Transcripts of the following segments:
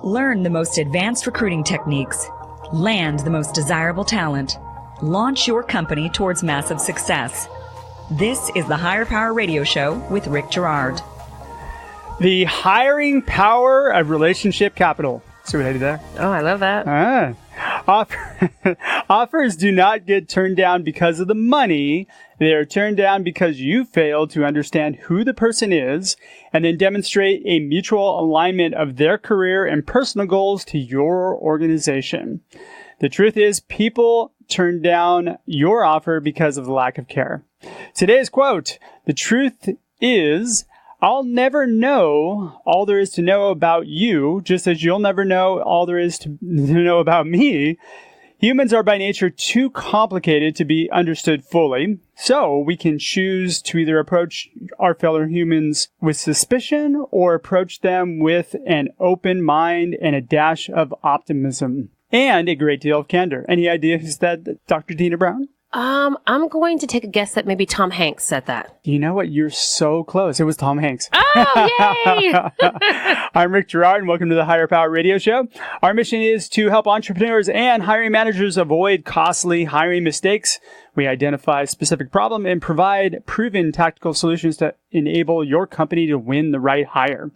Learn the most advanced recruiting techniques. Land the most desirable talent. Launch your company towards massive success. This is the Higher Power Radio Show with Rick Girard. The hiring power of relationship capital. See what I did there? Oh, I love that. Offers do not get turned down because of the money. They are turned down because you failed to understand who the person is and then demonstrate a mutual alignment of their career and personal goals to your organization. The truth is, people turn down your offer because of the lack of care. Today's quote, the truth is, I'll never know all there is to know about you, just as you'll never know all there is to know about me. Humans are by nature too complicated to be understood fully, so we can choose to either approach our fellow humans with suspicion or approach them with an open mind and a dash of optimism and a great deal of candor. Any ideas that Dr. Deena Brown? I'm going to take a guess that maybe Tom Hanks said that. You know what? You're so close. It was Tom Hanks. Oh, yay! I'm Rick Girard, and welcome to the Higher Power Radio Show. Our mission is to help entrepreneurs and hiring managers avoid costly hiring mistakes. We identify a specific problem and provide proven tactical solutions to enable your company to win the right hire.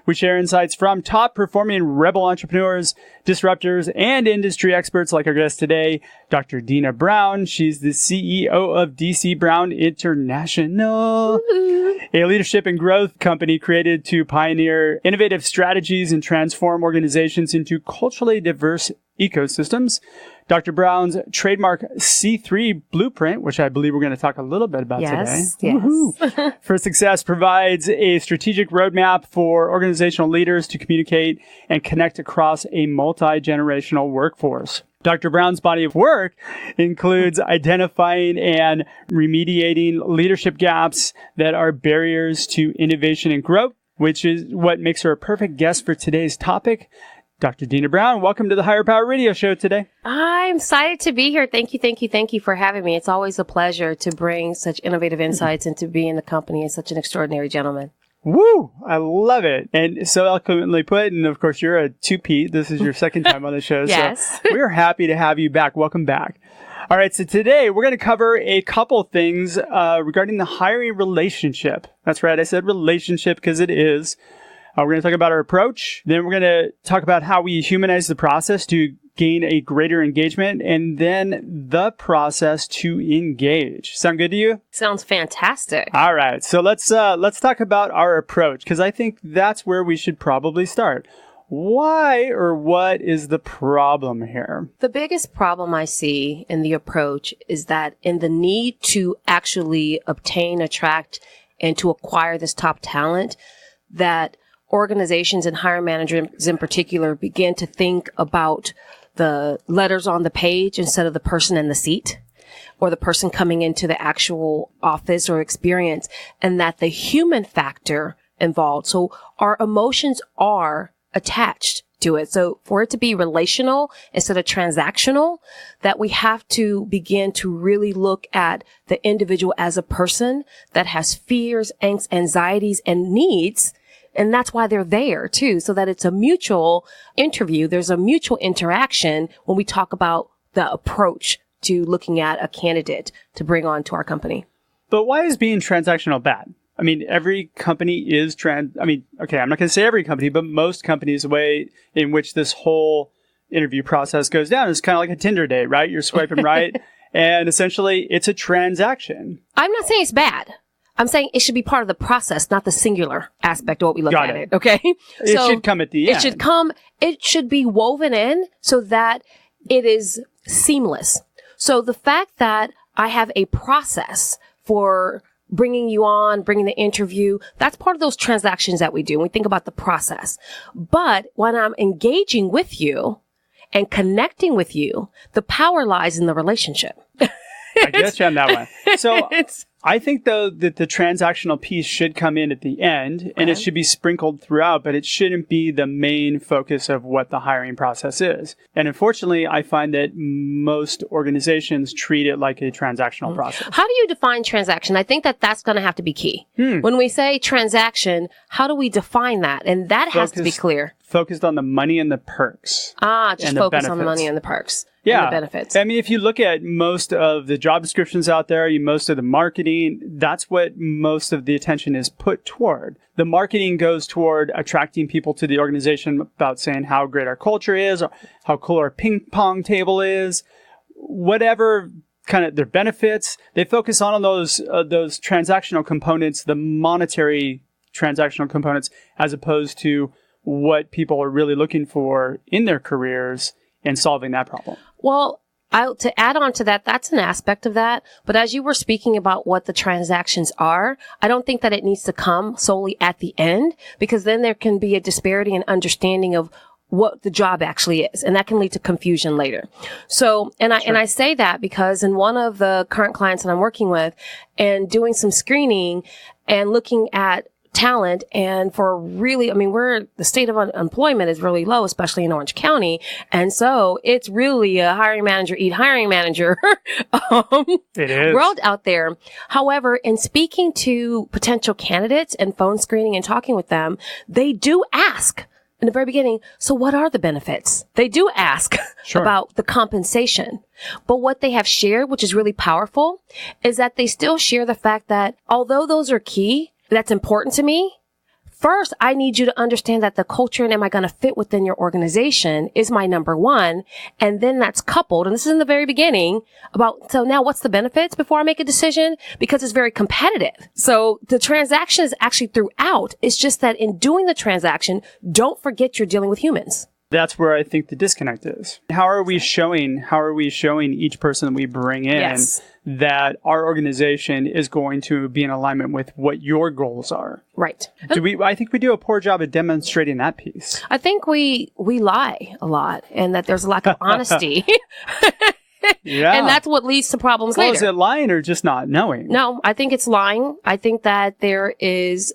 We share insights from top-performing rebel entrepreneurs, disruptors, and industry experts like our guest today, Dr. Deena Brown. She's the CEO of DC Brown International, a leadership and growth company created to pioneer innovative strategies and transform organizations into culturally diverse ecosystems. Dr. Brown's trademark C3 blueprint, which I believe we're going to talk a little bit about today. Yes. For success, provides a strategic roadmap for organizational leaders to communicate and connect across a multi-generational workforce. Dr. Brown's body of work includes identifying and remediating leadership gaps that are barriers to innovation and growth, which is what makes her a perfect guest for today's topic. Dr. Deena Brown, welcome to the Higher Power Radio Show today. I'm excited to be here. Thank you for having me. It's always a pleasure to bring such innovative insights and to be in the company of such an extraordinary gentleman. Woo! I love it. And so eloquently put, and of course, you're a two-Pete. This is your second time on the show. Yes. So we're happy to have you back. Welcome back. All right, so today we're going to cover a couple things regarding the hiring relationship. That's right, I said relationship because it is. We're going to talk about our approach. Then we're going to talk about how we humanize the process to gain a greater engagement, and then the process to engage. Sound good to you? Sounds fantastic. All right. So let's talk about our approach, because I think that's where we should probably start. Why or what is the problem here? The biggest problem I see in the approach is that in the need to actually obtain, attract, and to acquire this top talent, that organizations and hiring managers in particular begin to think about the letters on the page instead of the person in the seat or the person coming into the actual office or experience, and that the human factor involved. So our emotions are attached to it. So for it to be relational instead of transactional, that we have to begin to really look at the individual as a person that has fears, angst, anxieties, and needs. And that's why they're there too, so that it's a mutual interview. There's a mutual interaction when we talk about the approach to looking at a candidate to bring on to our company. But why is being transactional bad? I mean, every company is I'm not going to say every company, but most companies, the way in which this whole interview process goes down is kind of like a Tinder date, right? You're swiping right, and essentially it's a transaction. I'm not saying it's bad. I'm saying it should be part of the process, not the singular aspect of what we look at it. Okay. It should come at the end. It should be woven in so that it is seamless. So the fact that I have a process for bringing you on, bringing the interview, that's part of those transactions that we do. We think about the process. But when I'm engaging with you and connecting with you, the power lies in the relationship. I get you on that one. So I think, though, that the transactional piece should come in at the end, and it should be sprinkled throughout, but it shouldn't be the main focus of what the hiring process is. And unfortunately, I find that most organizations treat it like a transactional process. How do you define transaction? I think that that's going to have to be key. When we say transaction, how do we define that? And that has to be clear. Focused on the money and the perks. Just focus on the money and the perks. Yeah. And the benefits. I mean, if you look at most of the job descriptions out there, most of the marketing, that's what most of the attention is put toward. The marketing goes toward attracting people to the organization about saying how great our culture is, or how cool our ping pong table is, whatever kind of their benefits. They focus on those transactional components, the monetary transactional components, as opposed to what people are really looking for in their careers and solving that problem. Well, to add on to that, that's an aspect of that. But as you were speaking about what the transactions are, I don't think that it needs to come solely at the end, because then there can be a disparity in understanding of what the job actually is. And that can lead to confusion later. So, and I say that because in one of the current clients that I'm working with and doing some screening and looking at talent, and for really, I mean, the state of unemployment is really low, especially in Orange County. And so it's really a hiring manager, hiring manager, it is. world out there. However, in speaking to potential candidates and phone screening and talking with them, they do ask in the very beginning, so what are the benefits? They do ask about the compensation. But what they have shared, which is really powerful, is that they still share the fact that although those are key, that's important to me, first, I need you to understand that the culture and am I going to fit within your organization is my number one. And then that's coupled, and this is in the very beginning, so now what's the benefits before I make a decision? Because it's very competitive. So the transaction is actually throughout. It's just that in doing the transaction, don't forget you're dealing with humans. That's where I think the disconnect is. How are we showing each person that we bring in that our organization is going to be in alignment with what your goals are? Right. I think we do a poor job at demonstrating that piece. I think we lie a lot, and that there's a lack of honesty. Yeah. And that's what leads to problems later. Is it lying or just not knowing? No, I think it's lying. I think that there is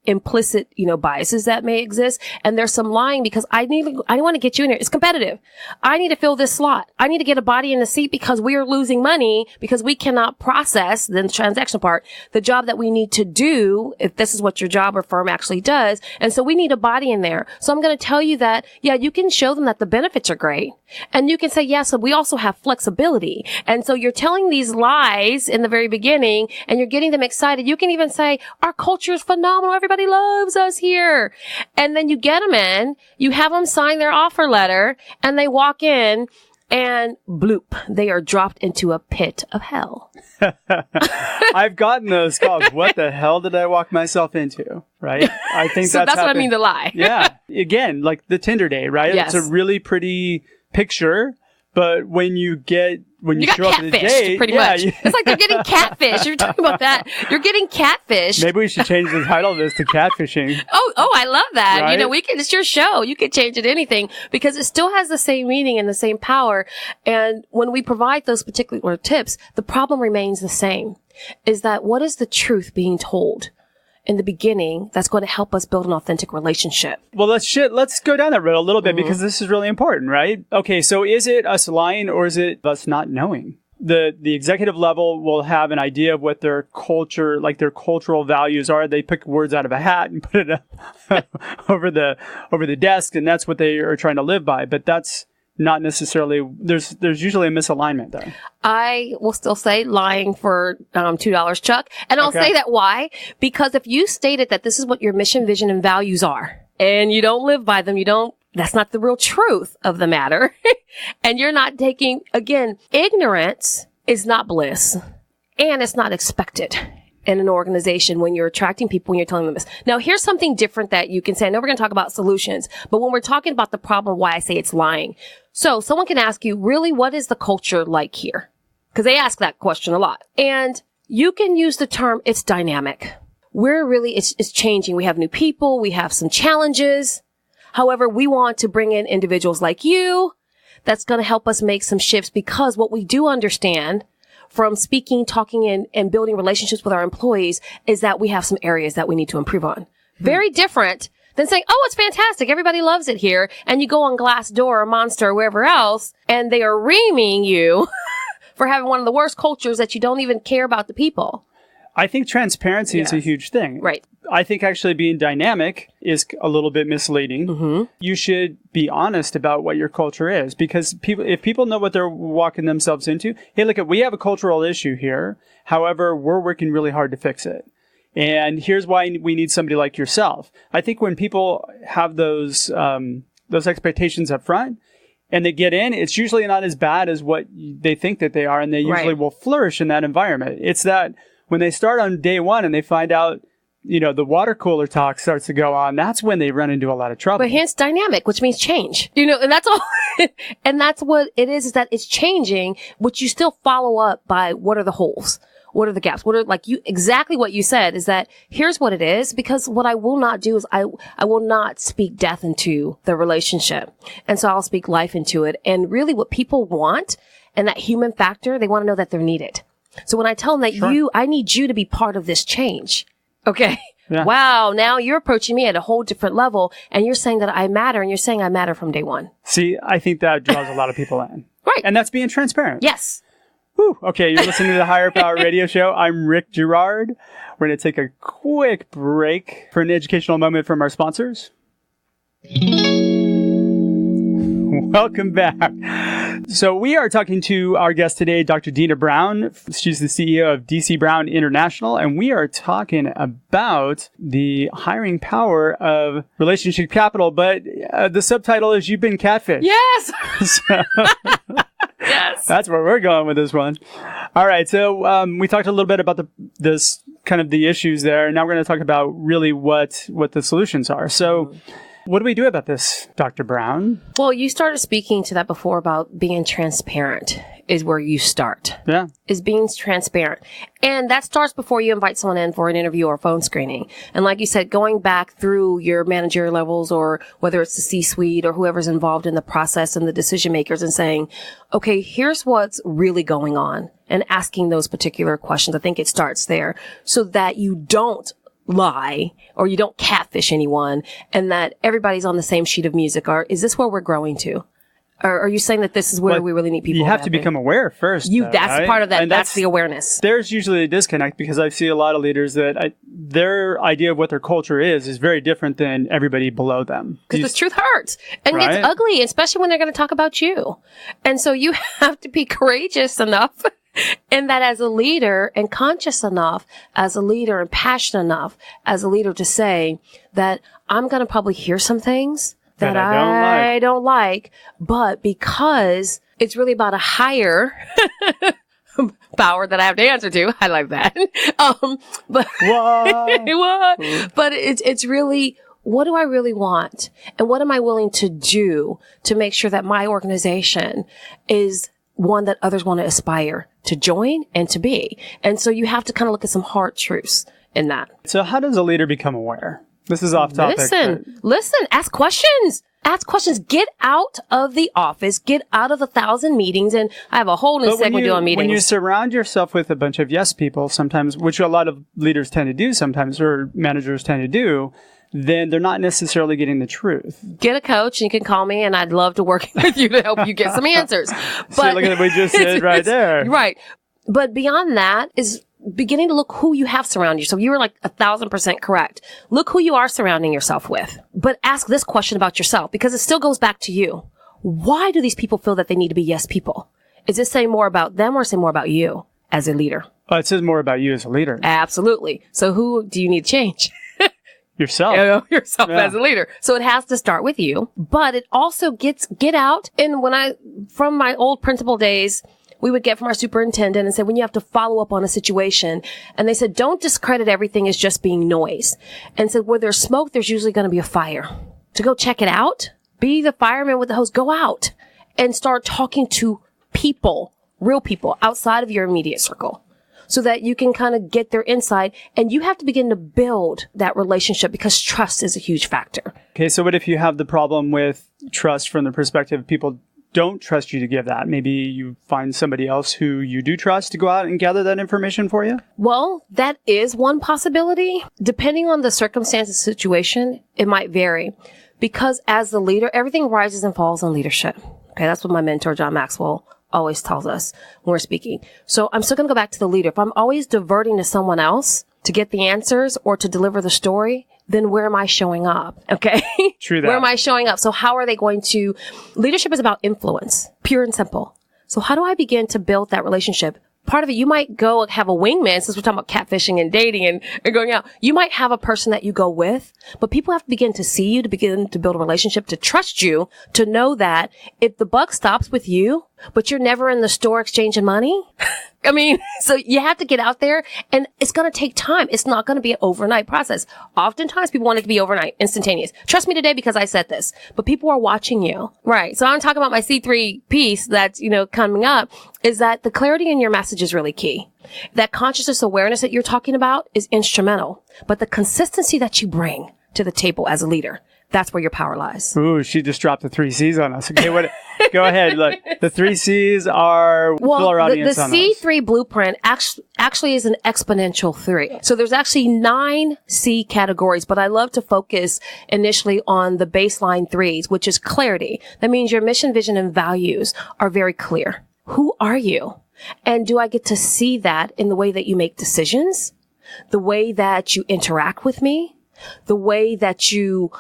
implicit, biases that may exist. And there's some lying because I want to get you in here. It's competitive. I need to fill this slot. I need to get a body in the seat because we are losing money because we cannot process the transactional part, the job that we need to do if this is what your job or firm actually does. And so we need a body in there. So I'm going to tell you that, you can show them that the benefits are great. And you can say, so we also have flexibility. And so you're telling these lies in the very beginning and you're getting them excited. You can even say, our culture is phenomenal. Everybody loves us here. And then you get them in, you have them sign their offer letter, and they walk in and bloop, they are dropped into a pit of hell. I've gotten those calls. What the hell did I walk myself into? Right? I think so that's what I mean, the lie. Yeah. Again, like the Tinder date, right? Yes. It's a really pretty picture, but when you show up at the date, pretty much. It's like they're getting catfish. You're talking about that. You're getting catfish. Maybe we should change the title of this to catfishing. Oh, I love that. Right? It's your show. You can change it anything because it still has the same meaning and the same power. And when we provide those particular tips, the problem remains the same. Is that what is the truth being told in the beginning that's going to help us build an authentic relationship? Well, let's go down that road a little bit because this is really important, right? Okay, so is it us lying or is it us not knowing? The executive level will have an idea of what their culture, like their cultural values are. They pick words out of a hat and put it up over the desk, and that's what they are trying to live by. But that's not necessarily, there's usually a misalignment there. I will still say lying for $2, Chuck. And I'll say that why? Because if you stated that this is what your mission, vision, and values are, and you don't live by them, that's not the real truth of the matter. And you're not taking, again, ignorance is not bliss, and it's not expected in an organization when you're attracting people, when you're telling them this. Now, here's something different that you can say. I know we're going to talk about solutions, but when we're talking about the problem, why I say it's lying. So someone can ask you, really, what is the culture like here? Because they ask that question a lot. And you can use the term, it's dynamic. It's changing. We have new people. We have some challenges. However, we want to bring in individuals like you that's going to help us make some shifts because what we do understand from speaking, talking, and building relationships with our employees is that we have some areas that we need to improve on. Very different than saying, oh, it's fantastic. Everybody loves it here. And you go on Glassdoor or Monster or wherever else, and they are reaming you for having one of the worst cultures that you don't even care about the people. I think transparency is a huge thing. Right. I think actually being dynamic is a little bit misleading. Mm-hmm. You should be honest about what your culture is, because if people know what they're walking themselves into, hey, look, we have a cultural issue here. However, we're working really hard to fix it. And here's why we need somebody like yourself. I think when people have those expectations up front and they get in, it's usually not as bad as what they think that they are. And they usually will flourish in that environment. It's that when they start on day one and they find out, the water cooler talk starts to go on, that's when they run into a lot of trouble. But hence dynamic, which means change. And that's all. And that's what it is that it's changing, but you still follow up by what are the holes? What are the gaps? Exactly what you said is that here's what it is, because what I will not do is I will not speak death into the relationship. And so I'll speak life into it. And really what people want and that human factor, they want to know that they're needed. So when I tell them that I need you to be part of this change. Okay. Yeah. Wow. Now you're approaching me at a whole different level and you're saying that I matter and you're saying I matter from day one. See, I think that draws a lot of people in. Right. And that's being transparent. Yes. Whew. Okay, you're listening to the Higher Power Radio Show. I'm Rick Girard. We're going to take a quick break for an educational moment from our sponsors. Welcome back. So we are talking to our guest today, Dr. Deena Brown. She's the CEO of DC Brown International, and we are talking about the hiring power of relationship capital, but the subtitle is You've Been Catfished. Yes! So, yes. That's where we're going with this one. All right. So we talked a little bit about the issues there. Now we're going to talk about really what the solutions are. So what do we do about this, Dr. Brown? Well, you started speaking to that before about being transparent is where you start. Yeah. Is being transparent. And that starts before you invite someone in for an interview or phone screening. And like you said, going back through your manager levels or whether it's the C-suite or whoever's involved in the process and the decision makers and saying, okay, here's what's really going on, and asking those particular questions. I think it starts there so that you don't lie or you don't catfish anyone and that everybody's on the same sheet of music. Or is this where we're growing to? Or are you saying that this is where we really need people? You have to become aware first. That's part of that. And that's the awareness. There's usually a disconnect because I see a lot of leaders that their idea of what their culture is very different than everybody below them. Because the truth hurts and gets ugly, especially when they're going to talk about you. And so you have to be courageous enough and that as a leader and conscious enough as a leader and passionate enough as a leader to say that I'm going to probably hear some things that I don't like, but because it's really about a higher power that I have to answer to. I like that. But what? But it's really, what do I really want? And what am I willing to do to make sure that my organization is one that others want to aspire to join and to be? And so you have to kind of look at some hard truths in that. So how does a leader become aware? This is off topic. Listen, ask questions. Ask questions. Get out of the office. Get out of 1,000 meetings. And I have a whole new segment on meetings. When you surround yourself with a bunch of yes people sometimes, which a lot of leaders tend to do sometimes, or managers tend to do, then they're not necessarily getting the truth. Get a coach and you can call me and I'd love to work with you to help you get some answers. But see, look at what we just did right there. Right. But beyond that is beginning to look who you have surrounded yourself. You were like 1,000% correct. Look who you are surrounding yourself with. But ask this question about yourself because it still goes back to you. Why do these people feel that they need to be yes people? Is this saying more about them or saying more about you as a leader? It says more about you as a leader. Absolutely. So who do you need to change? Yourself. Yourself as a leader. So it has to start with you, but it also get out. And from my old principal days, we would get from our superintendent and say, when you have to follow up on a situation, and they said, don't discredit everything as just being noise. And said, where there's smoke, there's usually going to be a fire. To go check it out, be the fireman with the hose, go out and start talking to people, real people outside of your immediate circle so that you can kind of get their insight. And you have to begin to build that relationship because trust is a huge factor. Okay. So what if you have the problem with trust from the perspective of people don't trust you to give that? Maybe you find somebody else who you do trust to go out and gather that information for you? Well, that is one possibility. Depending on the circumstances, situation, it might vary. Because as the leader, everything rises and falls in leadership. Okay, that's what my mentor, John Maxwell, always tells us when we're speaking. So I'm still going to go back to the leader. If I'm always diverting to someone else to get the answers or to deliver the story, then where am I showing up? Okay. True that. Where am I showing up? So how are they going to, leadership is about influence, pure and simple. So how do I begin to build that relationship? Part of it, you might go have a wingman, since we're talking about catfishing and dating and going out. You might have a person that you go with, but people have to begin to see you, to begin to build a relationship, to trust you, to know that if the buck stops with you, but you're never in the store exchanging money. I mean, so you have to get out there, and it's going to take time. It's not going to be an overnight process. Oftentimes people want it to be overnight, instantaneous. Trust me today because I said this, but people are watching you. Right. So I'm talking about my C3 piece that's, coming up, is that the clarity in your message is really key. That consciousness awareness that you're talking about is instrumental, but the consistency that you bring to the table as a leader, that's where your power lies. Ooh, she just dropped the 3 C's on us. Okay, go ahead. Look, the 3 C's are, fill our audience the on C3 blueprint actually is an exponential 3. So there's actually 9 C categories, but I love to focus initially on the baseline 3s, which is clarity. That means your mission, vision, and values are very clear. Who are you? And do I get to see that in the way that you make decisions, the way that you interact with me, the way that you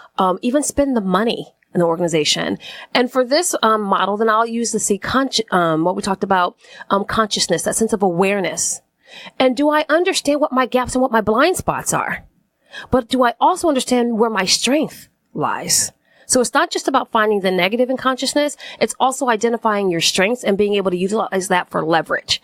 even spend the money in the organization? And for this model, then I'll use the C, what we talked about, consciousness, that sense of awareness. And do I understand what my gaps and what my blind spots are? But do I also understand where my strength lies? So it's not just about finding the negative in consciousness. It's also identifying your strengths and being able to utilize that for leverage.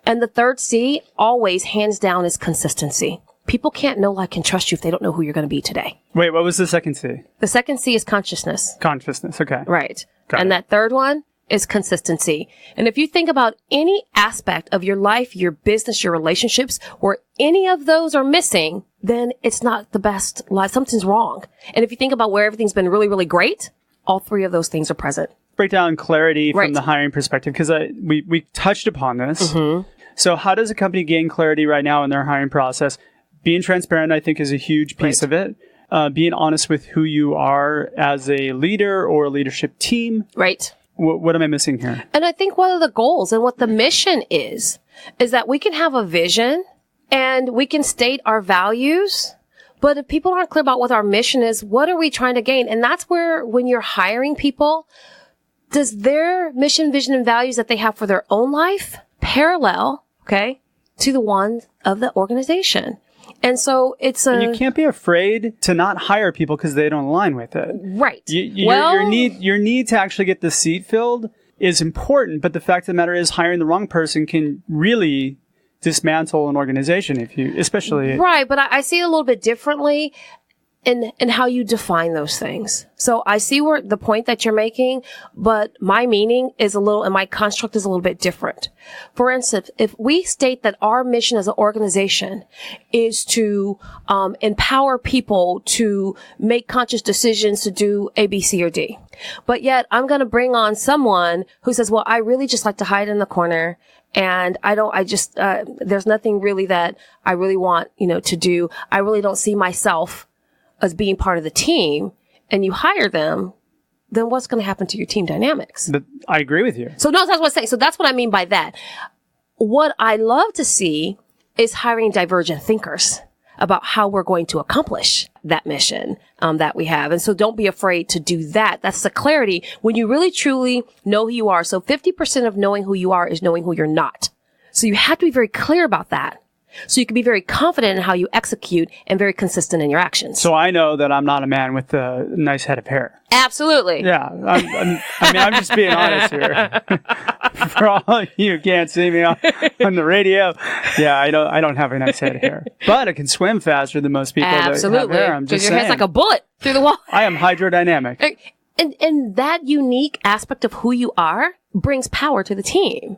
And the third C, always hands down, is consistency. People can't know, like, and trust you if they don't know who you're going to be today. Wait, what was the second C? The second C is consciousness. Consciousness, okay. Right. Got and it. that third one is consistency. And if you think about any aspect of your life, your business, your relationships, where any of those are missing, then it's not the best life. Something's wrong. And if you think about where everything's been really, really great, all 3 of those things are present. Break down clarity Right. from the hiring perspective, because we touched upon this. Mm-hmm. So how does a company gain clarity right now in their hiring process? Being transparent, I think, is a huge piece Right. of it. Being honest with who you are as a leader or a leadership team. Right. What am I missing here? And I think one of the goals and what the mission is that we can have a vision and we can state our values. But if people aren't clear about what our mission is, what are we trying to gain? And that's where, when you're hiring people, does their mission, vision, and values that they have for their own life parallel, okay, to the ones of the organization? And so And you can't be afraid to not hire people because they don't align with it. right. Your need to actually get the seat filled is important, but the fact of the matter is hiring the wrong person can really dismantle an organization especially. Right, but I see it a little bit differently in how you define those things. So I see where the point that you're making, but my meaning is and my construct is a little bit different. For instance, if we state that our mission as an organization is to empower people to make conscious decisions to do A, B, C, or D, but yet I'm going to bring on someone who says, well, I really just like to hide in the corner. And there's nothing really that I really want, to do. I really don't see myself as being part of the team, and you hire them, then what's going to happen to your team dynamics? But I agree with you. So no, that's what I'm saying. So that's what I mean by that. What I love to see is hiring divergent thinkers about how we're going to accomplish that mission that we have. And so don't be afraid to do that. That's the clarity when you really truly know who you are. So 50% of knowing who you are is knowing who you're not. So you have to be very clear about that. So you can be very confident in how you execute and very consistent in your actions. So I know that I'm not a man with a nice head of hair. Absolutely. Yeah. I'm just being honest here. For all you can't see me on the radio. Yeah, I don't have a nice head of hair. But I can swim faster than most people Absolutely. that have hair. I'm just Because your saying. head's like a bullet through the wall. I am hydrodynamic. And that unique aspect of who you are brings power to the team.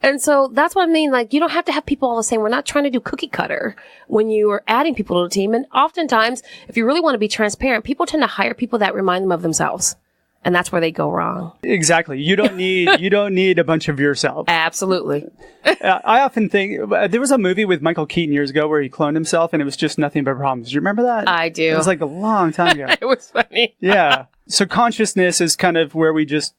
And so that's what I mean. Like, you don't have to have people all the same. We're not trying to do cookie cutter when you are adding people to the team. And oftentimes, if you really want to be transparent, people tend to hire people that remind them of themselves. And that's where they go wrong. Exactly. You don't need a bunch of yourself. Absolutely. I often think there was a movie with Michael Keaton years ago where he cloned himself and it was just nothing but problems. Do you remember that? I do. It was like a long time ago. It was funny. Yeah. So consciousness is kind of where we just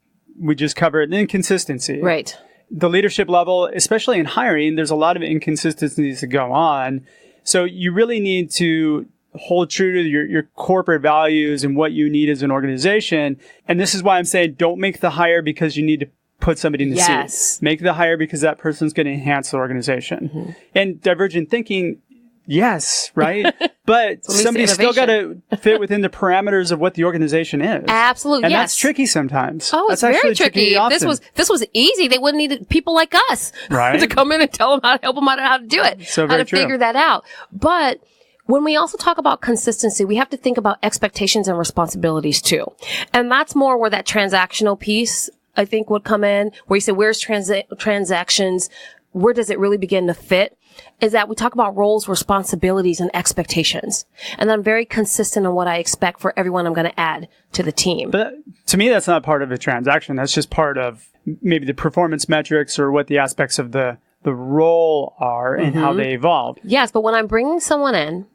covered inconsistency. Right. The leadership level, especially in hiring, there's a lot of inconsistencies that go on. So you really need to hold true to your corporate values and what you need as an organization. And this is why I'm saying don't make the hire because you need to put somebody in the seat. Make the hire because that person's going to enhance the organization. Mm-hmm. And divergent thinking, yes, right? But somebody's still got to fit within the parameters of what the organization is. Absolutely, and that's tricky sometimes. Oh, it's that's very tricky. If this was easy, they wouldn't need people like us to come in and tell them how to help them out how to do it, so how to figure that out. But when we also talk about consistency, we have to think about expectations and responsibilities too. And that's more where that transactional piece, I think, would come in, where you say, where's transactions? Where does it really begin to fit? Is that we talk about roles, responsibilities, and expectations. And I'm very consistent on what I expect for everyone I'm going to add to the team. But to me, that's not part of a transaction. That's just part of maybe the performance metrics or what the aspects of the role are and how they evolve. Yes, but when I'm bringing someone in,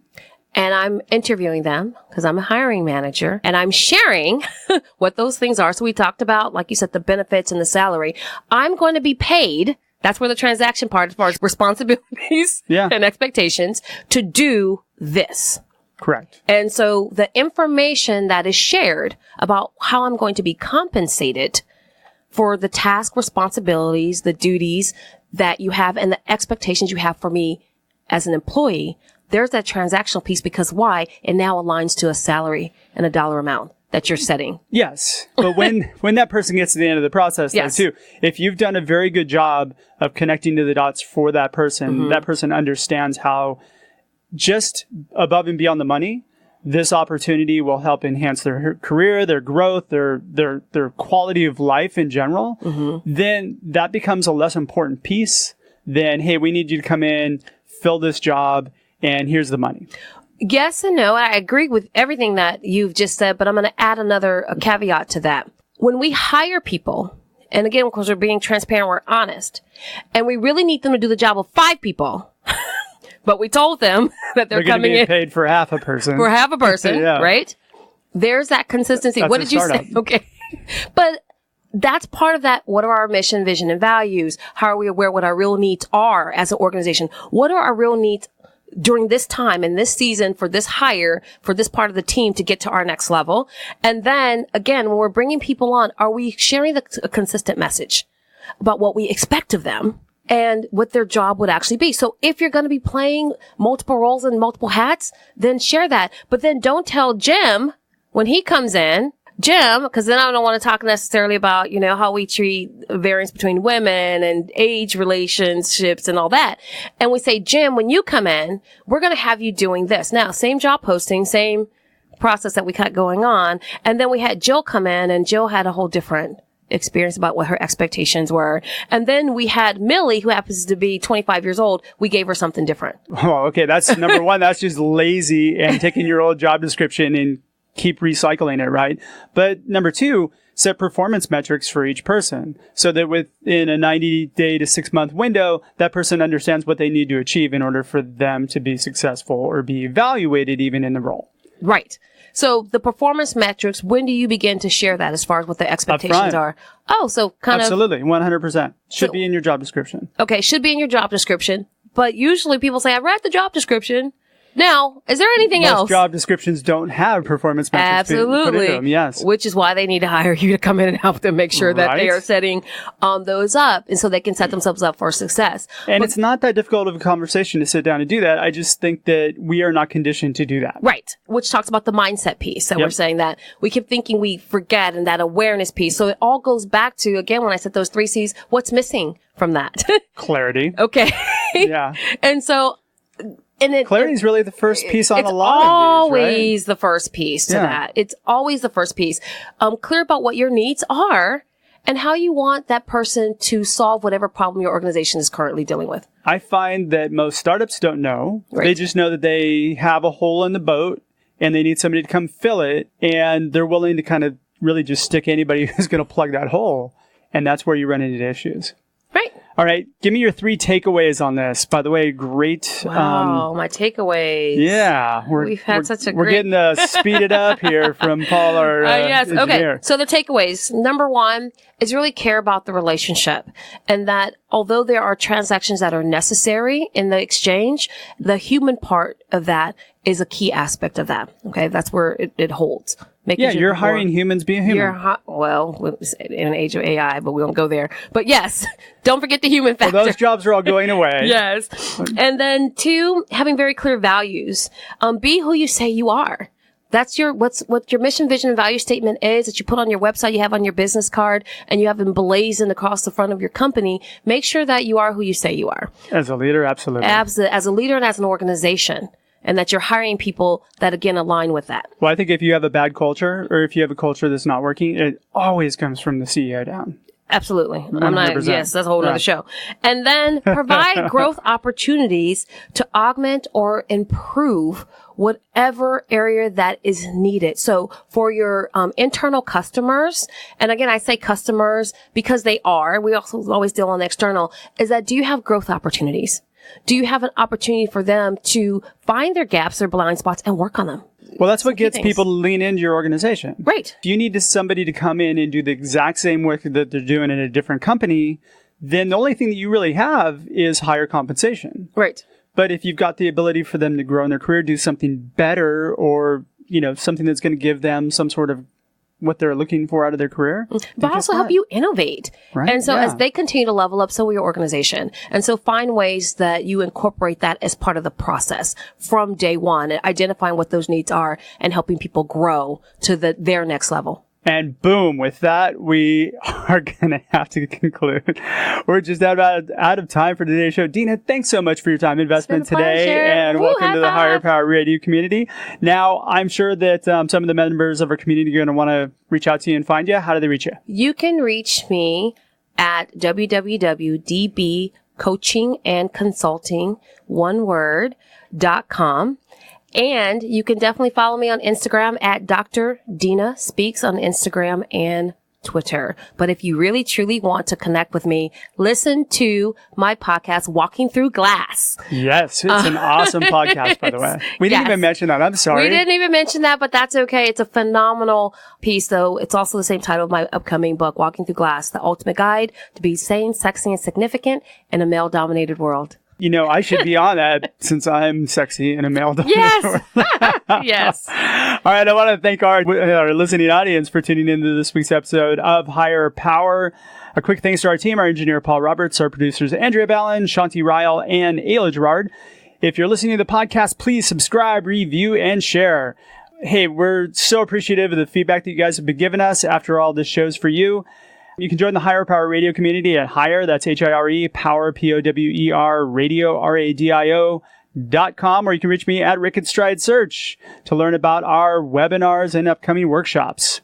and I'm interviewing them because I'm a hiring manager and I'm sharing what those things are. So we talked about, like you said, the benefits and the salary. I'm going to be paid. That's where the transaction part, as far as responsibilities and expectations, to do this. Correct. And so the information that is shared about how I'm going to be compensated for the task responsibilities, the duties that you have and the expectations you have for me as an employee, there's that transactional piece because why? It now aligns to a salary and a dollar amount that you're setting. Yes. But when that person gets to the end of the process, though, too, if you've done a very good job of connecting to the dots for that person, that person understands how just above and beyond the money, this opportunity will help enhance their career, their growth, their quality of life in general, then that becomes a less important piece than, hey, we need you to come in, fill this job, and here's the money. Yes and no. I agree with everything that you've just said, but I'm going to add a caveat to that. When we hire people, and again, because we're being transparent, we're honest, and we really need them to do the job of 5 people, but we told them that they're coming in paid for half a person. For half a person, right? There's that consistency. What did you say? Okay. But that's part of that. What are our mission, vision, and values? How are we aware what our real needs are as an organization? What are our real needs during this time and this season for this hire, for this part of the team to get to our next level? And then again, when we're bringing people on, are we sharing a consistent message about what we expect of them and what their job would actually be? So if you're going to be playing multiple roles and multiple hats, then share that. But then don't tell Jim when he comes in, Jim, because then I don't want to talk necessarily about, how we treat variance between women and age relationships and all that. And we say, Jim, when you come in, we're going to have you doing this. Now, same job posting, same process that we got going on. And then we had Jill come in, and Jill had a whole different experience about what her expectations were. And then we had Millie, who happens to be 25 years old. We gave her something different. Oh, okay. That's number one. That's just lazy and taking your old job description and keep recycling it, right? But number 2, set performance metrics for each person so that within a 90-day to 6-month window, that person understands what they need to achieve in order for them to be successful or be evaluated even in the role. Right. So the performance metrics, when do you begin to share that as far as what the expectations are? Oh, so Absolutely, 100%. Should be in your job description. Okay, should be in your job description. But usually people say, I read the job description. Now, is there anything else? Most job descriptions don't have performance metrics put into them, yes. Which is why they need to hire you to come in and help them make sure that they are setting those up, and so they can set themselves up for success. And it's not that difficult of a conversation to sit down and do that. I just think that we are not conditioned to do that. Right. Which talks about the mindset piece that we're saying that we keep thinking we forget, and that awareness piece. So it all goes back to, again, when I said those 3 C's, what's missing from that? Clarity. Okay. Yeah. And so... clarity is really the first piece on a lot of these, right? It's always the first piece to that. It's always the first piece. Clear about what your needs are and how you want that person to solve whatever problem your organization is currently dealing with. I find that most startups don't know. Right. They just know that they have a hole in the boat and they need somebody to come fill it, and they're willing to kind of really just stick anybody who's going to plug that hole. And that's where you run into issues. Right. All right. Give me your 3 takeaways on this. By the way, great. Wow, my takeaways. Yeah. We've had such a We're great... getting speeded up here from Paul, our yes. engineer. Okay. So the takeaways. Number 1 is really care about the relationship. And that although there are transactions that are necessary in the exchange, the human part of that is a key aspect of that. Okay. That's where it holds. Yeah, you're hiring humans, be a human. Well, in an age of AI, but we won't go there. But yes, don't forget the human factor. Well, those jobs are all going away. Yes. And then 2, having very clear values. Be who you say you are. That's what your mission, vision, and value statement is that you put on your website, you have on your business card, and you have emblazoned across the front of your company. Make sure that you are who you say you are. As a leader, absolutely. As a leader and as an organization. And that you're hiring people that, again, align with that. Well, I think if you have a bad culture or if you have a culture that's not working, it always comes from the CEO down. Absolutely. 100%. Yes, that's a whole other show. And then provide growth opportunities to augment or improve whatever area that is needed. So for your internal customers, and again, I say customers because they are, we also always deal on the external, is that do you have growth opportunities? Do you have an opportunity for them to find their gaps, their blind spots, and work on them? Well, that's what gets people to lean into your organization. Right. If you need somebody to come in and do the exact same work that they're doing in a different company, then the only thing that you really have is higher compensation. Right. But if you've got the ability for them to grow in their career, do something better, or, something that's going to give them some sort of what they're looking for out of their career. But also help you innovate. Right? And so as they continue to level up, so will your organization. And so find ways that you incorporate that as part of the process from day one, identifying what those needs are and helping people grow to their next level. And boom, with that, we are going to have to conclude. We're just out of time for today's show. Deena, thanks so much for your time investment today. And welcome to the Higher Power Radio community. Now, I'm sure that some of the members of our community are going to want to reach out to you and find you. How do they reach you? You can reach me at www.dbcoachingandconsulting.com. And you can definitely follow me on Instagram at Dr. Deena Speaks on Instagram and Twitter. But if you really truly want to connect with me, listen to my podcast, Walking Through Glass. Yes, it's an awesome podcast, by the way. We didn't even mention that. I'm sorry. We didn't even mention that, but that's okay. It's a phenomenal piece, though. It's also the same title of my upcoming book, Walking Through Glass, the ultimate guide to be sane, sexy, and significant in a male-dominated world. I should be on that since I'm sexy in a male-dominated world. Yes. All right. I want to thank our listening audience for tuning into this week's episode of Higher Power. A quick thanks to our team, our engineer, Paul Roberts, our producers, Andrea Ballin, Shanti Ryle, and Ayla Gerard. If you're listening to the podcast, please subscribe, review, and share. Hey, we're so appreciative of the feedback that you guys have been giving us. After all, this show's for you. You can join the Higher Power Radio community at Higher, that's HIRE, Power, POWER, Radio, RADIO.com, or you can reach me at Rick and Stride Search to learn about our webinars and upcoming workshops.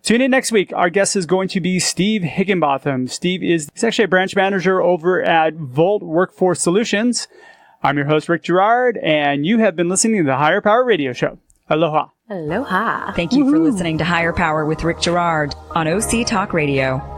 Tune in next week. Our guest is going to be Steve Higginbotham. Steve is actually a branch manager over at Volt Workforce Solutions. I'm your host, Rick Gerard, and you have been listening to the Higher Power Radio Show. Aloha. Aloha. Thank you for listening to Higher Power with Rick Gerard on OC Talk Radio.